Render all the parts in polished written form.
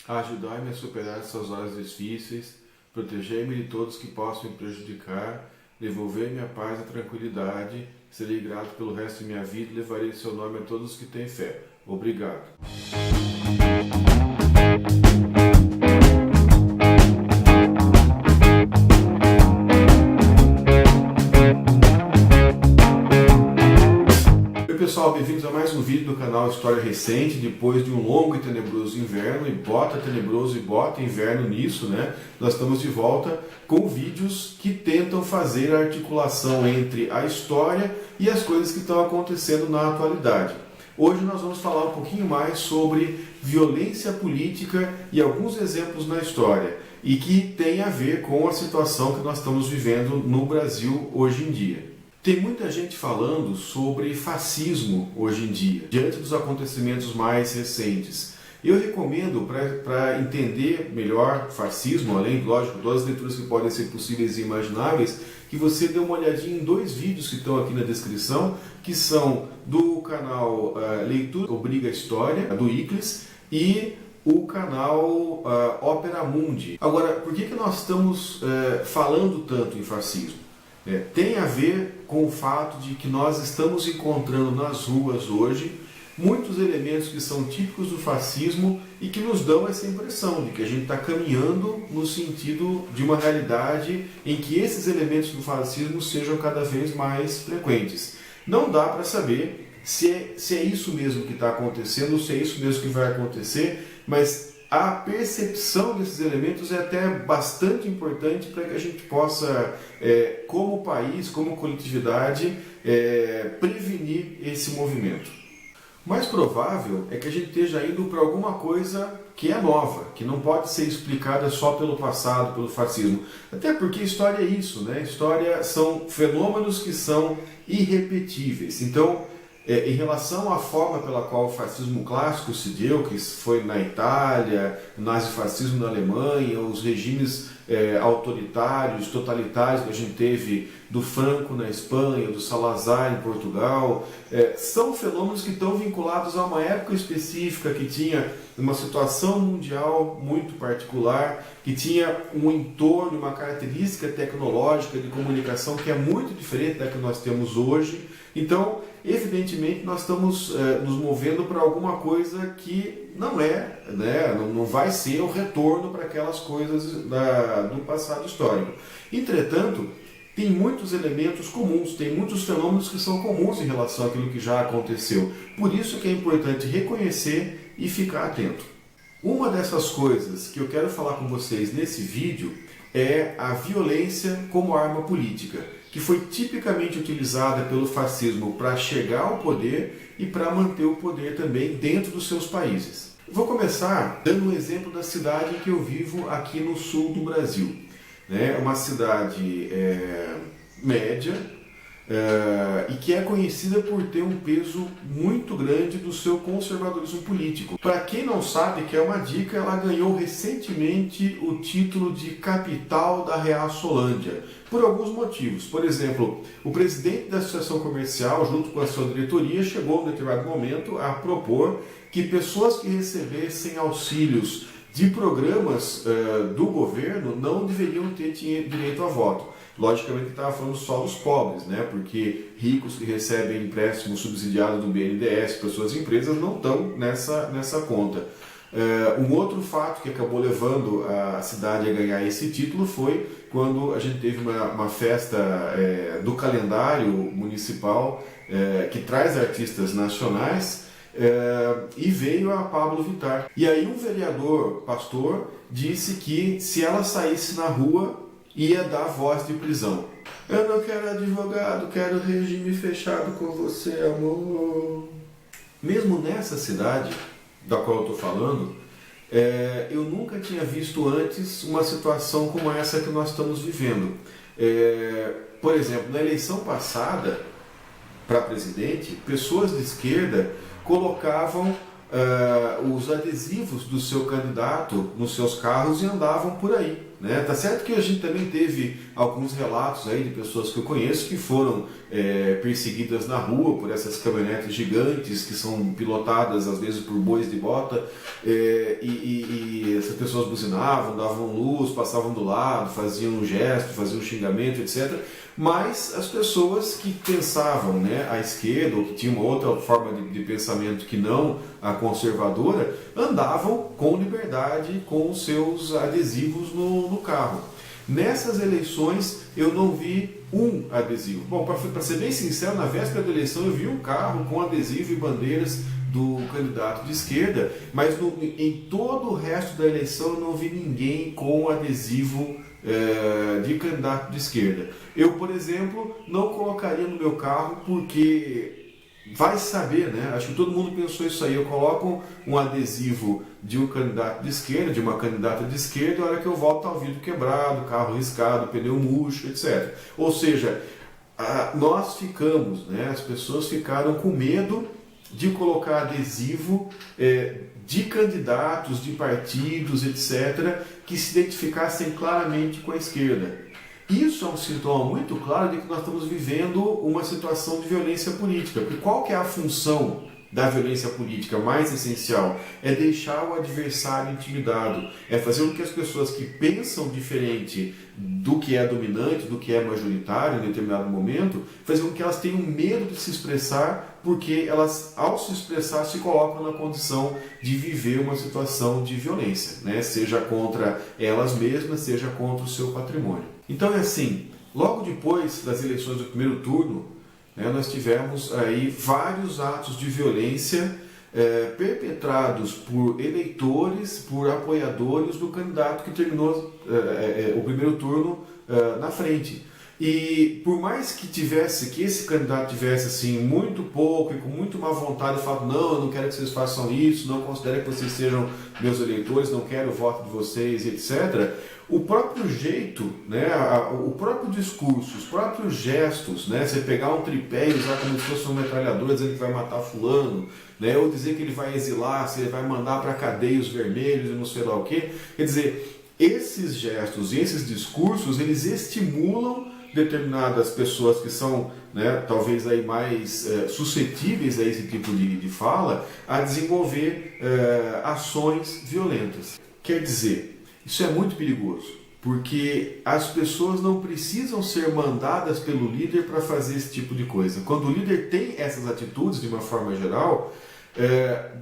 Ajudai-me a superar essas horas difíceis, protegei-me de todos que possam me prejudicar, devolvei-me a paz e a tranquilidade, serei grato pelo resto de minha vida e levarei seu nome a todos os que têm fé. Obrigado. Oi pessoal, bem-vindos a mais um vídeo do canal História Recente. Depois de um longo e tenebroso inverno, e bota tenebroso e bota inverno nisso, né? Nós estamos de volta com vídeos que tentam fazer a articulação entre a história e as coisas que estão acontecendo na atualidade. Hoje nós vamos falar um pouquinho mais sobre violência política e alguns exemplos na história, e que tem a ver com a situação que nós estamos vivendo no Brasil hoje em dia. Tem muita gente falando sobre fascismo hoje em dia, diante dos acontecimentos mais recentes. Eu recomendo, para entender melhor fascismo, além, lógico, todas as leituras que podem ser possíveis e imagináveis, que você dê uma olhadinha em dois vídeos que estão aqui na descrição, que são do canal Leitura Obriga História, do Iclis, e o canal Opera Mundi. Agora, por que nós estamos falando tanto em fascismo? Tem a ver com o fato de que nós estamos encontrando nas ruas hoje muitos elementos que são típicos do fascismo e que nos dão essa impressão de que a gente está caminhando no sentido de uma realidade em que esses elementos do fascismo sejam cada vez mais frequentes. Não dá para saber se é isso mesmo que está acontecendo ou se é isso mesmo que vai acontecer, mas a percepção desses elementos é até bastante importante para que a gente possa, como país, como coletividade, prevenir esse movimento. O mais provável é que a gente esteja indo para alguma coisa que é nova, que não pode ser explicada só pelo passado, pelo fascismo. Até porque história é isso, né? História são fenômenos que são irrepetíveis. Então, em relação à forma pela qual o fascismo clássico se deu, que foi na Itália, o nazifascismo na Alemanha, os regimes autoritários, totalitários que a gente teve do Franco na Espanha, do Salazar em Portugal, são fenômenos que estão vinculados a uma época específica, que tinha uma situação mundial muito particular, que tinha um entorno, uma característica tecnológica de comunicação que é muito diferente da que nós temos hoje. Então, evidentemente, nós estamos nos movendo para alguma coisa que não é, né, não vai ser o retorno para aquelas coisas do passado histórico. Entretanto, tem muitos elementos comuns, tem muitos fenômenos que são comuns em relação àquilo que já aconteceu. Por isso que é importante reconhecer e ficar atento. Uma dessas coisas que eu quero falar com vocês nesse vídeo é a violência como arma política, que foi tipicamente utilizada pelo fascismo para chegar ao poder e para manter o poder também dentro dos seus países. Vou começar dando um exemplo da cidade em que eu vivo aqui no sul do Brasil. É uma cidade média e que é conhecida por ter um peso muito grande do seu conservadorismo político. Para quem não sabe, que é uma dica, ela ganhou recentemente o título de capital da Reaçolândia, por alguns motivos. Por exemplo, o presidente da associação comercial, junto com a sua diretoria, chegou em determinado momento a propor que pessoas que recebessem auxílios de programas do governo não deveriam ter direito a voto. Logicamente estava falando só dos pobres, né? Porque ricos que recebem empréstimo subsidiado do BNDES para suas empresas não estão nessa conta. Um outro fato que acabou levando a cidade a ganhar esse título foi quando a gente teve uma festa do calendário municipal que traz artistas nacionais, e veio a Pablo Vittar. E aí um vereador, pastor, disse que se ela saísse na rua ia dar voz de prisão. Eu não quero advogado, quero regime fechado com você, amor. Mesmo nessa cidade da qual eu estou falando, eu nunca tinha visto antes uma situação como essa que nós estamos vivendo. Por exemplo, na eleição passada para presidente, pessoas de esquerda colocavam os adesivos do seu candidato nos seus carros e andavam por aí. Né? Tá certo que a gente também teve alguns relatos aí de pessoas que eu conheço que foram perseguidas na rua por essas caminhonetes gigantes que são pilotadas às vezes por bois de bota, e as pessoas buzinavam, davam luz, passavam do lado, faziam um gesto, faziam um xingamento, etc. Mas as pessoas que pensavam, né, à esquerda, ou que tinham uma outra forma de pensamento que não a conservadora, andavam com liberdade com os seus adesivos no carro. Nessas eleições eu não vi um adesivo. Bom, para ser bem sincero, na véspera da eleição eu vi um carro com adesivo e bandeiras do candidato de esquerda, mas em todo o resto da eleição eu não vi ninguém com adesivo de candidato de esquerda. Eu, por exemplo, não colocaria no meu carro porque vai saber, né? Acho que todo mundo pensou isso aí. Eu coloco um adesivo de um candidato de esquerda, de uma candidata de esquerda, e a hora que eu volto tá o vidro quebrado, carro riscado, pneu murcho, etc. Ou seja, nós ficamos, né? As pessoas ficaram com medo de colocar adesivo de candidatos, de partidos, etc., que se identificassem claramente com a esquerda. Isso é um sintoma muito claro de que nós estamos vivendo uma situação de violência política. Porque qual que é a função da violência política mais essencial? É deixar o adversário intimidado. É fazer com que as pessoas que pensam diferente do que é dominante, do que é majoritário em determinado momento, fazer com que elas tenham medo de se expressar, porque elas, ao se expressar, se colocam na condição de viver uma situação de violência, né? Seja contra elas mesmas, seja contra o seu patrimônio. Então é assim, logo depois das eleições do primeiro turno, né, nós tivemos aí vários atos de violência perpetrados por eleitores, por apoiadores do candidato que terminou o primeiro turno na frente. E por mais que esse candidato tivesse assim muito pouco e com muito má vontade, falado, não, eu não quero que vocês façam isso, não considero que vocês sejam meus eleitores, não quero o voto de vocês, etc. O próprio jeito, né, o próprio discurso, os próprios gestos, né, você pegar um tripé e usar como se fosse um metralhador dizendo que vai matar fulano, né, ou dizer que ele vai exilar, se ele vai mandar para a cadeia os vermelhos e não sei lá o quê. Quer dizer, esses gestos e esses discursos, eles estimulam determinadas pessoas que são, né, talvez aí mais suscetíveis a esse tipo de fala, a desenvolver ações violentas. Quer dizer, isso é muito perigoso, porque as pessoas não precisam ser mandadas pelo líder para fazer esse tipo de coisa. Quando o líder tem essas atitudes, de uma forma geral,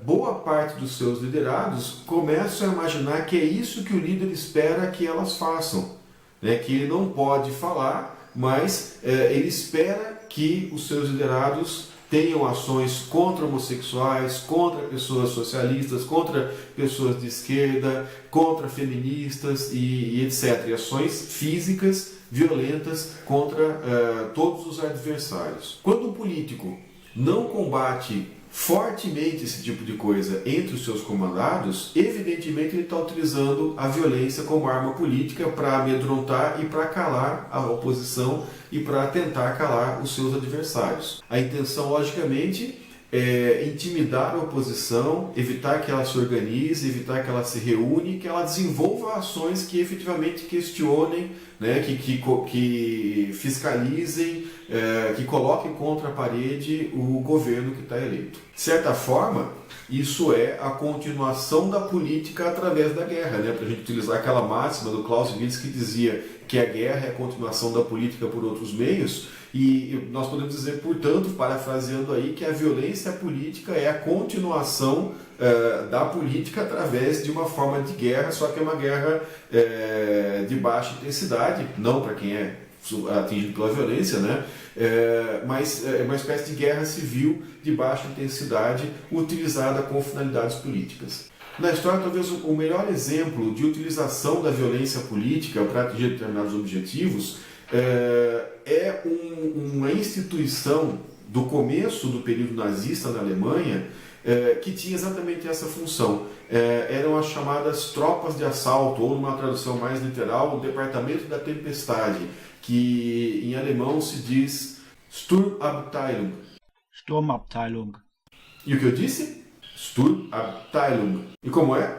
boa parte dos seus liderados começam a imaginar que é isso que o líder espera que elas façam, né? Que ele não pode falar, mas ele espera que os seus liderados tenham ações contra homossexuais, contra pessoas socialistas, contra pessoas de esquerda, contra feministas e etc. E ações físicas, violentas contra todos os adversários. Quando um político não combate fortemente esse tipo de coisa entre os seus comandados, evidentemente ele está utilizando a violência como arma política para amedrontar e para calar a oposição e para tentar calar os seus adversários. A intenção, logicamente, é intimidar a oposição, evitar que ela se organize, evitar que ela se reúne, que ela desenvolva ações que efetivamente questionem, né, que fiscalizem, que coloquem contra a parede o governo que está eleito. De certa forma, isso é a continuação da política através da guerra, né? Para a gente utilizar aquela máxima do Clausewitz que dizia que a guerra é a continuação da política por outros meios, e nós podemos dizer, portanto, parafraseando aí, que a violência política é a continuação da política através de uma forma de guerra, só que é uma guerra de baixa intensidade, não para quem é atingido pela violência, né? Mas é uma espécie de guerra civil de baixa intensidade utilizada com finalidades políticas. Na história, talvez o melhor exemplo de utilização da violência política para atingir determinados objetivos é uma instituição do começo do período nazista na Alemanha que tinha exatamente essa função. Eram as chamadas tropas de assalto, ou numa tradução mais literal, o Departamento da Tempestade, que em alemão se diz Sturmabteilung. Sturmabteilung. E o que eu disse? Sturmabteilung. E como é?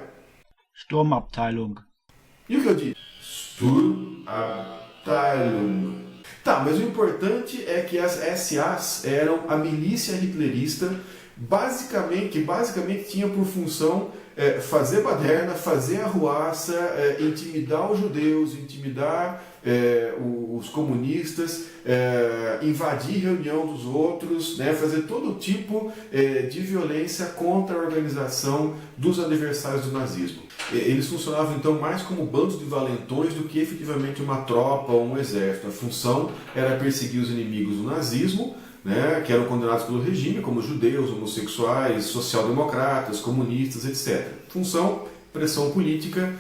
Sturmabteilung. E o que eu disse? Sturmabteilung. Tá, mas o importante é que as SAs eram a milícia hitlerista, que basicamente tinha por função fazer baderna, fazer arruaça, intimidar os judeus, intimidar os comunistas, invadir reunião dos outros, né, fazer todo tipo de violência contra a organização dos aniversários do nazismo. Eles funcionavam então mais como bandos de valentões do que efetivamente uma tropa ou um exército. A função era perseguir os inimigos do nazismo, né, que eram condenados pelo regime, como judeus, homossexuais, social-democratas, comunistas, etc. Função, pressão política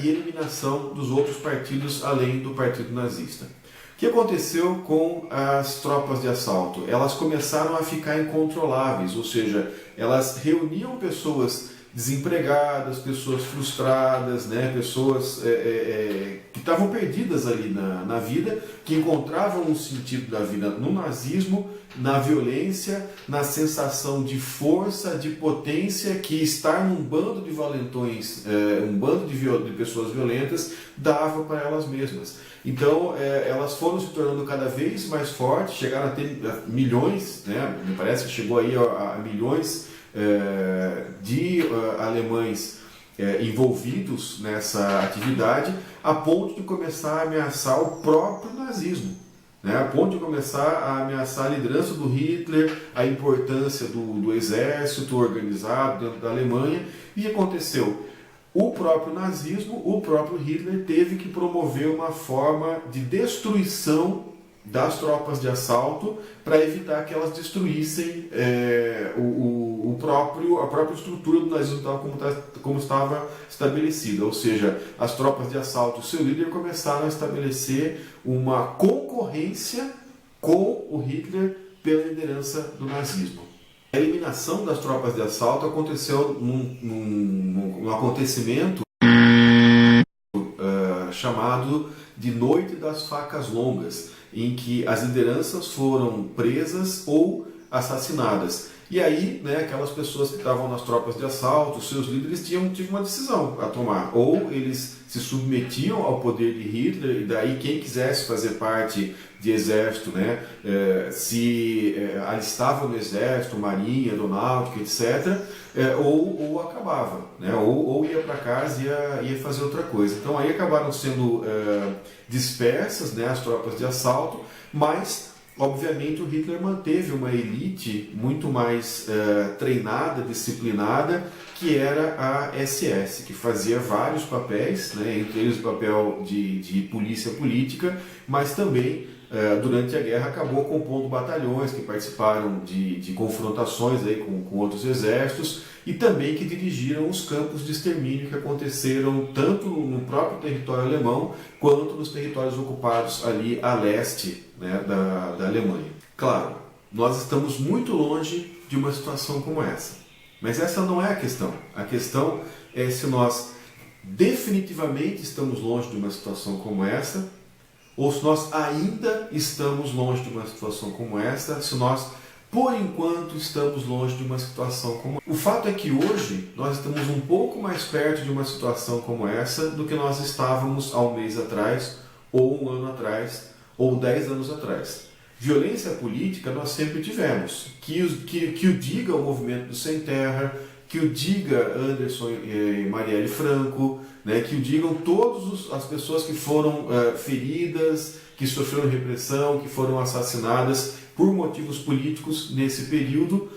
e eliminação dos outros partidos além do partido nazista. O que aconteceu com as tropas de assalto? Elas começaram a ficar incontroláveis, ou seja, elas reuniam pessoas desempregadas, pessoas frustradas, né, pessoas que estavam perdidas ali na vida, que encontravam um sentido da vida no nazismo, na violência, na sensação de força, de potência que estar num bando de valentões, um bando de pessoas violentas, dava para elas mesmas. Então elas foram se tornando cada vez mais fortes, chegaram a ter milhões, né, me parece que chegou aí a milhões de alemães envolvidos nessa atividade, a ponto de começar a ameaçar o próprio nazismo, né? A ponto de começar a ameaçar a liderança do Hitler, a importância do exército organizado dentro da Alemanha. E o que aconteceu? O próprio nazismo, o próprio Hitler teve que promover uma forma de destruição das tropas de assalto para evitar que elas destruíssem a própria estrutura do nazismo como estava estabelecida. Ou seja, as tropas de assalto e o seu líder começaram a estabelecer uma concorrência com o Hitler pela liderança do nazismo. A eliminação das tropas de assalto aconteceu num acontecimento chamado de Noite das Facas Longas, em que as lideranças foram presas ou assassinadas. E aí, né, aquelas pessoas que estavam nas tropas de assalto, seus líderes tinham uma decisão a tomar. Ou eles se submetiam ao poder de Hitler, e daí quem quisesse fazer parte de exército, né, se alistava no exército, marinha, aeronáutica, etc., ou acabava, né, ou ia para casa e ia fazer outra coisa. Então aí acabaram sendo dispersas, né, as tropas de assalto, mas obviamente o Hitler manteve uma elite muito mais treinada, disciplinada, que era a SS, que fazia vários papéis, né, entre eles o papel de polícia política, mas também durante a guerra acabou compondo batalhões que participaram de confrontações aí com outros exércitos e também que dirigiram os campos de extermínio que aconteceram tanto no próprio território alemão quanto nos territórios ocupados ali a leste, né, da Alemanha. Claro, nós estamos muito longe de uma situação como essa, mas essa não é a questão. A questão é se nós definitivamente estamos longe de uma situação como essa, ou se nós ainda estamos longe de uma situação como essa, se nós, por enquanto, estamos longe de uma situação como essa. O fato é que hoje nós estamos um pouco mais perto de uma situação como essa do que nós estávamos há um mês atrás, ou um ano atrás, ou 10 anos atrás. Violência política nós sempre tivemos, que o diga o movimento do Sem Terra, que o diga Anderson e Marielle Franco, né, que o digam todas as pessoas que foram feridas, que sofreram repressão, que foram assassinadas por motivos políticos nesse período.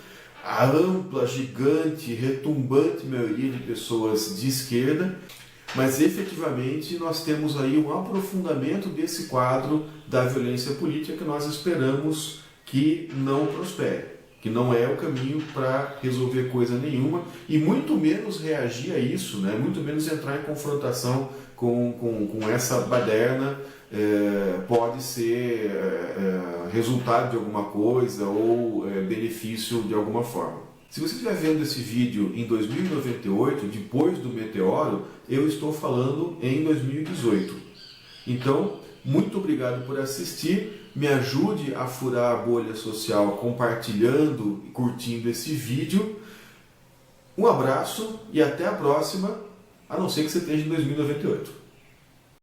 A ampla, gigante, retumbante maioria de pessoas de esquerda, mas efetivamente nós temos aí um aprofundamento desse quadro da violência política que nós esperamos que não prospere, que não é o caminho para resolver coisa nenhuma e muito menos reagir a isso, né? Muito menos entrar em confrontação com essa baderna pode ser resultado de alguma coisa ou benefício de alguma forma. Se você estiver vendo esse vídeo em 2098, depois do meteoro, eu estou falando em 2018. Então, muito obrigado por assistir. Me ajude a furar a bolha social compartilhando e curtindo esse vídeo. Um abraço e até a próxima, a não ser que você esteja em 2098.